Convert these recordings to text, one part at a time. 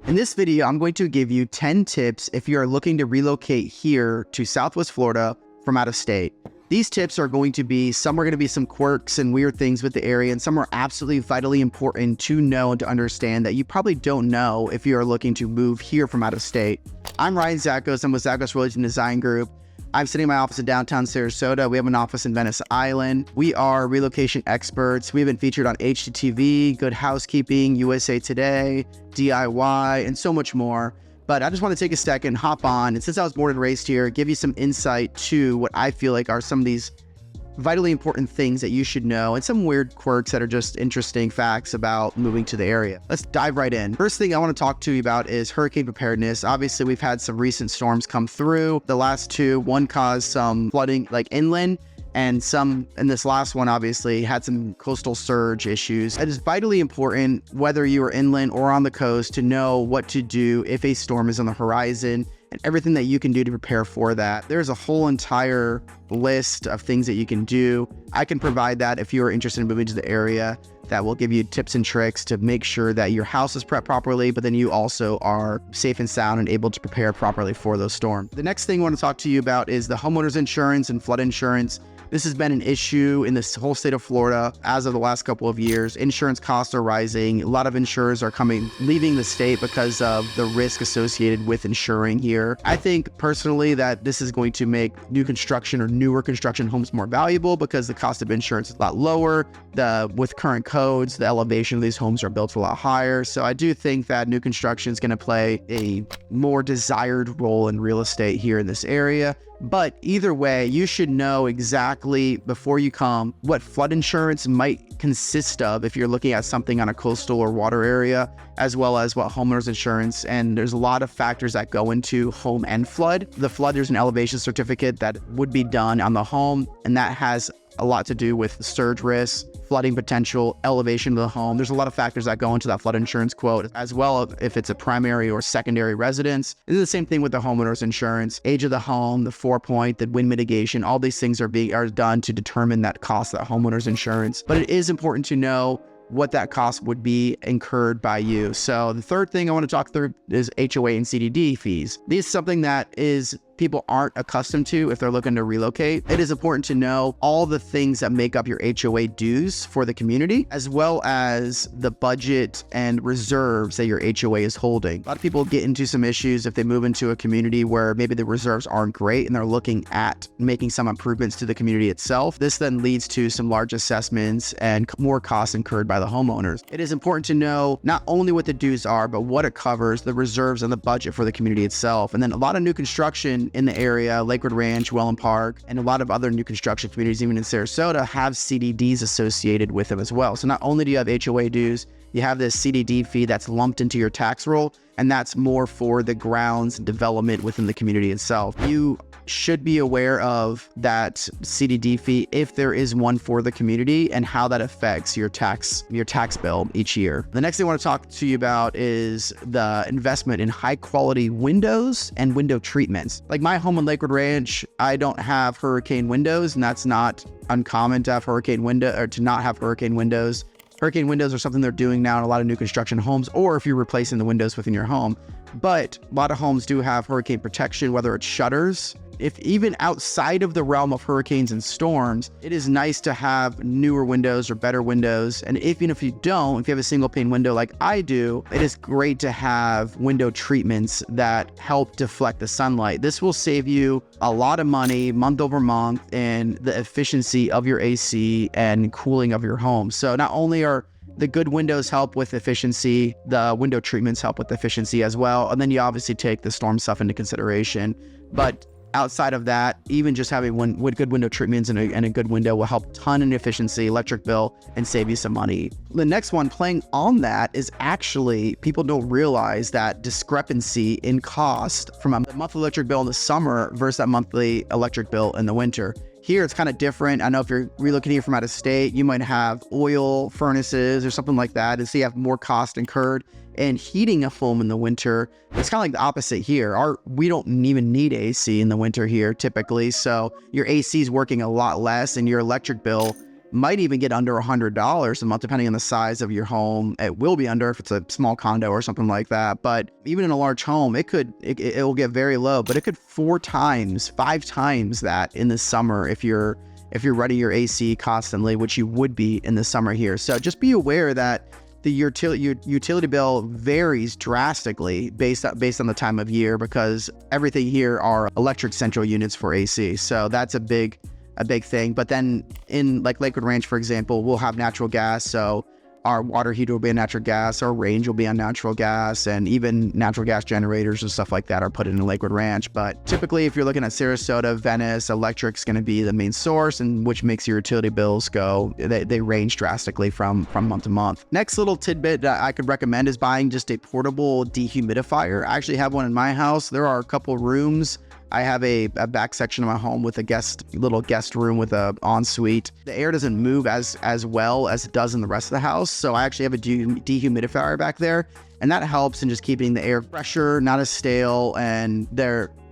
In this video, I'm going to give you 10 tips if you are looking to relocate here to Southwest Florida from out of state. These tips are going to be, some are going to be some quirks and weird things with the area, and some are absolutely vitally important to know and to understand that you probably don't know if you are looking to move here from out of state. I'm Ryan Zakos. I'm with Zakos Relocation Design Group. I'm sitting in my office in downtown Sarasota. We have an office in Venice Island. We are relocation experts. We've been featured on HGTV, Good Housekeeping, USA Today, DIY, and so much more. But I just want to take a second, hop on, and since I was born and raised here, give you some insight to what I feel like are some of these vitally important things that you should know, and some weird quirks that are just interesting facts about moving to the area. Let's dive right in. First thing I want to talk to you about is hurricane preparedness. Obviously, we've had some recent storms come through. The last two, one caused some flooding like inland, and this last one obviously had some coastal surge issues. It is vitally important, whether you are inland or on the coast, to know what to do if a storm is on the horizon and everything that you can do to prepare for that. There's a whole entire list of things that you can do. I can provide that if you are interested in moving to the area. That will give you tips and tricks to make sure that your house is prepped properly, but then you also are safe and sound and able to prepare properly for those storms. The next thing I want to talk to you about is the homeowner's insurance and flood insurance. This has been an issue in this whole state of Florida as of the last couple of years. Insurance costs are rising. A lot of insurers are leaving the state because of the risk associated with insuring here. I think personally that this is going to make new construction or newer construction homes more valuable because the cost of insurance is a lot lower. With current codes, the elevation of these homes are built a lot higher. So I do think that new construction is going to play a more desired role in real estate here in this area. But either way, you should know exactly before you come what flood insurance might consist of if you're looking at something on a coastal or water area, as well as what homeowner's insurance. And there's a lot of factors that go into home and flood. The flood, there's an elevation certificate that would be done on the home, and that has a lot to do with surge risk, flooding potential, elevation of the home. There's a lot of factors that go into that flood insurance quote, as well if it's a primary or secondary residence. It's the same thing with the homeowner's insurance, age of the home, the 4-point, the wind mitigation, all these things are done to determine that cost of that homeowner's insurance. But it is important to know what that cost would be incurred by you. So the third thing I want to talk through is HOA and CDD fees. This is something that people aren't accustomed to if they're looking to relocate. It is important to know all the things that make up your HOA dues for the community, as well as the budget and reserves that your HOA is holding. A lot of people get into some issues if they move into a community where maybe the reserves aren't great and they're looking at making some improvements to the community itself. This then leads to some large assessments and more costs incurred by the homeowners. It is important to know not only what the dues are, but what it covers, the reserves and the budget for the community itself. And then a lot of new construction in the area, Lakewood Ranch, Welland Park, and a lot of other new construction communities, even in Sarasota, have CDDs associated with them as well. So not only do you have HOA dues, you have this CDD fee that's lumped into your tax roll, and that's more for the grounds and development within the community itself. You should be aware of that CDD fee if there is one for the community and how that affects your tax bill each year. The next thing I want to talk to you about is the investment in high quality windows and window treatments. Like my home in Lakewood Ranch, I don't have hurricane windows, and that's not uncommon to have to not have hurricane windows. Hurricane windows are something they're doing now in a lot of new construction homes, or if you're replacing the windows within your home. But a lot of homes do have hurricane protection, whether it's shutters. If even outside of the realm of hurricanes and storms, it is nice to have newer windows or better windows. And even if you have a single pane window like I do, it is great to have window treatments that help deflect the sunlight. This will save you a lot of money month over month in the efficiency of your AC and cooling of your home. So not only are the good windows help with efficiency, the window treatments help with efficiency as well. And then you obviously take the storm stuff into consideration. But outside of that, even just having good window treatments and a good window will help a ton in efficiency, electric bill, and save you some money. The next one playing on that is actually, people don't realize that discrepancy in cost from a monthly electric bill in the summer versus that monthly electric bill in the winter. Here, it's kind of different. I know if you're relocating from out of state, you might have oil furnaces or something like that, and so you have more cost incurred. And heating a home in the winter, it's kind of like the opposite here. We don't even need AC in the winter here typically, so your AC is working a lot less, and your electric bill might even get under $100 a month, depending on the size of your home. It will be under if it's a small condo or something like that. But even in a large home, it will get very low, but it could 4 times, 5 times that in the summer if you're running your AC constantly, which you would be in the summer here. So just be aware that the utility bill varies drastically based on the time of year, because everything here are electric central units for AC. So that's a big thing. But then in like Lakewood Ranch, for example, we'll have natural gas. So our water heater will be on natural gas, our range will be on natural gas, and even natural gas generators and stuff like that are put in Lakewood Ranch. But typically, if you're looking at Sarasota, Venice, electric's going to be the main source, and which makes your utility bills go, they range drastically from month to month. Next little tidbit that I could recommend is buying just a portable dehumidifier. I actually have one in my house. There are a couple rooms. I have a back section of my home with a little guest room with a ensuite. The air doesn't move as well as it does in the rest of the house. So I actually have a dehumidifier back there, and that helps in just keeping the air fresher, not as stale. And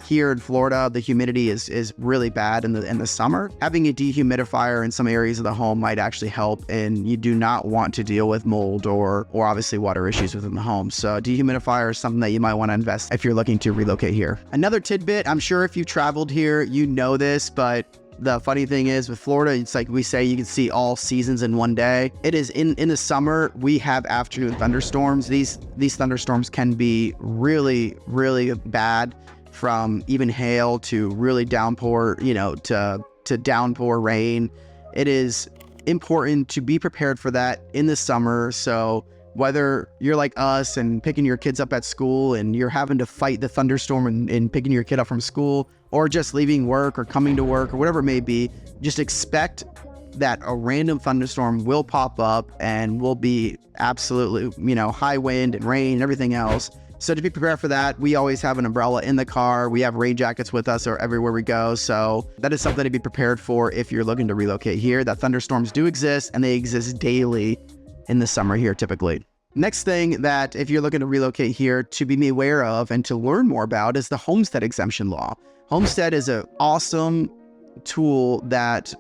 here in Florida, the humidity is really bad in the summer. Having a dehumidifier in some areas of the home might actually help, and you do not want to deal with mold or obviously water issues within the home. So a dehumidifier is something that you might want to invest if you're looking to relocate here. Another tidbit, I'm sure if you traveled here, you know this, but the funny thing is with Florida, it's like we say you can see all seasons in one day. It is in the summer, we have afternoon thunderstorms. These thunderstorms can be really, really bad, from even hail to really downpour, to downpour rain. It is important to be prepared for that in the summer. So whether you're like us and picking your kids up at school and you're having to fight the thunderstorm and picking your kid up from school, or just leaving work or coming to work or whatever it may be, just expect that a random thunderstorm will pop up and will be absolutely, high wind and rain and everything else. So to be prepared for that, we always have an umbrella in the car. We have rain jackets with us or everywhere we go. So that is something to be prepared for if you're looking to relocate here. That thunderstorms do exist, and they exist daily in the summer here typically. Next thing that if you're looking to relocate here to be aware of and to learn more about is the homestead exemption law. Homestead is an awesome tool that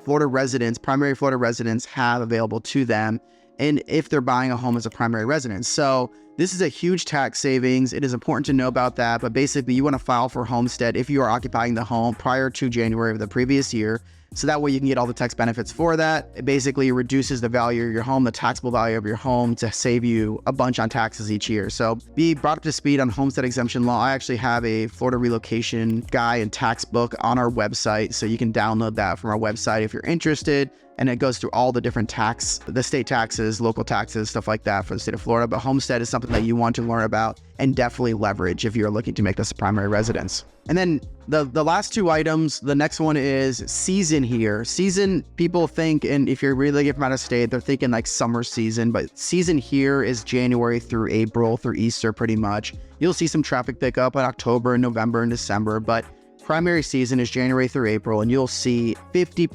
primary Florida residents have available to them, and if they're buying a home as a primary residence. So this is a huge tax savings. It is important to know about that, but basically you want to file for homestead if you are occupying the home prior to January of the previous year. So that way you can get all the tax benefits for that. It basically reduces the value of your home, the taxable value of your home, to save you a bunch on taxes each year. So be brought up to speed on homestead exemption law. I actually have a Florida relocation guide and tax book on our website, so you can download that from our website if you're interested. And it goes through all the different the state taxes, local taxes, stuff like that for the state of Florida. But homestead is something that you want to learn about and definitely leverage if you're looking to make this a primary residence. And then the last 2 items, the next one is season here. Season, people think, and if you're really from out of state, they're thinking like summer season, but season here is January through April, through Easter pretty much. You'll see some traffic pick up in October and November and December, but primary season is January through April, and you'll see 50%,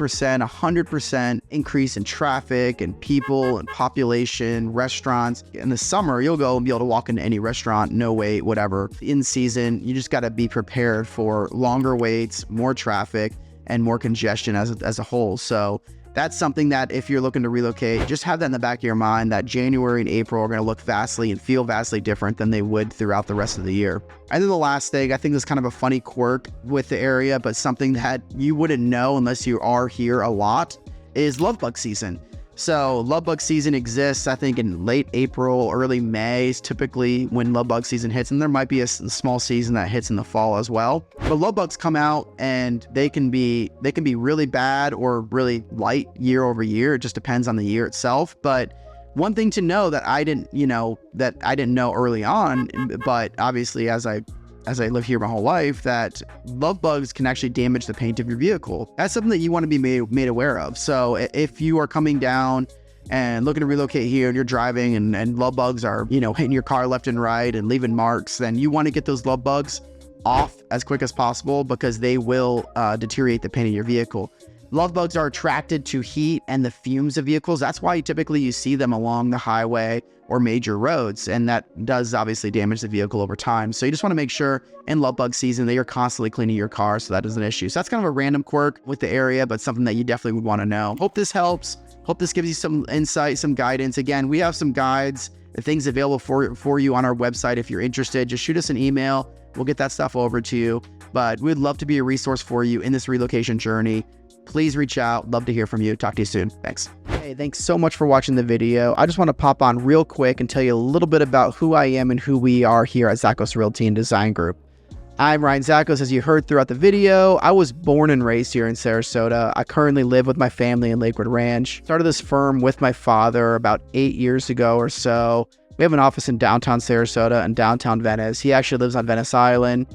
100% increase in traffic and people and population, restaurants. In the summer, you'll go and be able to walk into any restaurant, no wait, whatever. In season, you just got to be prepared for longer waits, more traffic, and more congestion as a whole. So that's something that if you're looking to relocate, just have that in the back of your mind, that January and April are going to look vastly and feel vastly different than they would throughout the rest of the year. And then the last thing, I think this is kind of a funny quirk with the area, but something that you wouldn't know unless you are here a lot, is love bug season. So love bug season exists, I think, in late April, early May is typically when love bug season hits. And there might be a small season that hits in the fall as well. But love bugs come out and they can be really bad or really light year over year. It just depends on the year itself. But one thing to know that I didn't know early on, but obviously as I live here my whole life, that love bugs can actually damage the paint of your vehicle. That's something that you want to be made aware of. So if you are coming down and looking to relocate here and you're driving and love bugs are, hitting your car left and right and leaving marks, then you want to get those love bugs off as quick as possible, because they will deteriorate the paint of your vehicle. Love bugs are attracted to heat and the fumes of vehicles. That's why typically you see them along the highway or major roads, and that does obviously damage the vehicle over time. So you just want to make sure in love bug season that you're constantly cleaning your car so that is an issue. So that's kind of a random quirk with the area, but something that you definitely would want to know. Hope this helps. Hope this gives you some insight, some guidance. Again, we have some guides and things available for you on our website. If you're interested, just shoot us an email. We'll get that stuff over to you. But we'd love to be a resource for you in this relocation journey. Please reach out. Love to hear from you. Talk to you soon. Thanks. Hey, thanks so much for watching the video. I just want to pop on real quick and tell you a little bit about who I am and who we are here at Zakos Realty and Design Group. I'm Ryan Zakos, as you heard throughout the video. I was born and raised here in Sarasota. I currently live with my family in Lakewood Ranch. Started this firm with my father about 8 years ago or so. We have an office in downtown Sarasota and downtown Venice. He actually lives on Venice Island.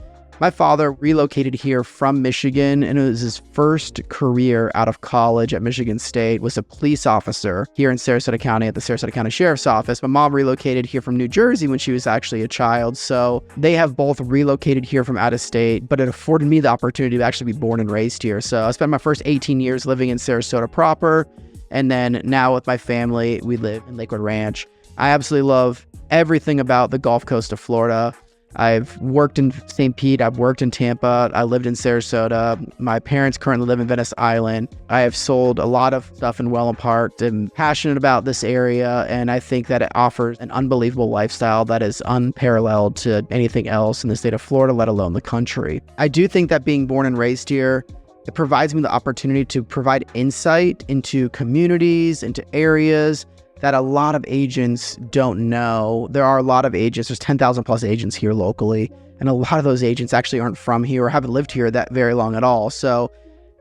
My father relocated here from Michigan, and it was his first career out of college at Michigan State, was a police officer here in Sarasota County at the Sarasota County Sheriff's Office. My mom relocated here from New Jersey when she was actually a child, so they have both relocated here from out of state, but it afforded me the opportunity to actually be born and raised here. So I spent my first 18 years living in Sarasota proper, and then now with my family, we live in Lakewood Ranch. I absolutely love everything about the Gulf Coast of Florida. I've worked in St. Pete, I've worked in Tampa, I lived in Sarasota. My parents currently live in Venice Island. I have sold a lot of stuff in Welland Park. I'm passionate about this area, and I think that it offers an unbelievable lifestyle that is unparalleled to anything else in the state of Florida, let alone the country. I do think that being born and raised here, it provides me the opportunity to provide insight into communities, into areas that a lot of agents don't know. There are a lot of agents, there's 10,000 plus agents here locally, and a lot of those agents actually aren't from here or haven't lived here that very long at all. So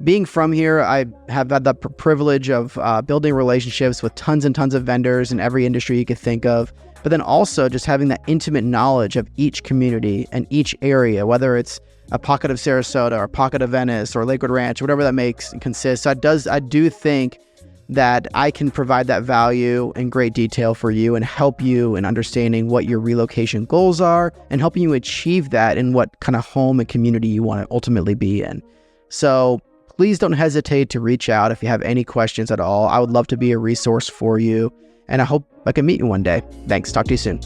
being from here, I have had the privilege of building relationships with tons and tons of vendors in every industry you could think of, but then also just having that intimate knowledge of each community and each area, whether it's a pocket of Sarasota or a pocket of Venice or Lakewood Ranch, whatever that consists. So I do think that I can provide that value in great detail for you and help you in understanding what your relocation goals are and helping you achieve that in what kind of home and community you want to ultimately be in. So please don't hesitate to reach out if you have any questions at all. I would love to be a resource for you, and I hope I can meet you one day. Thanks. Talk to you soon.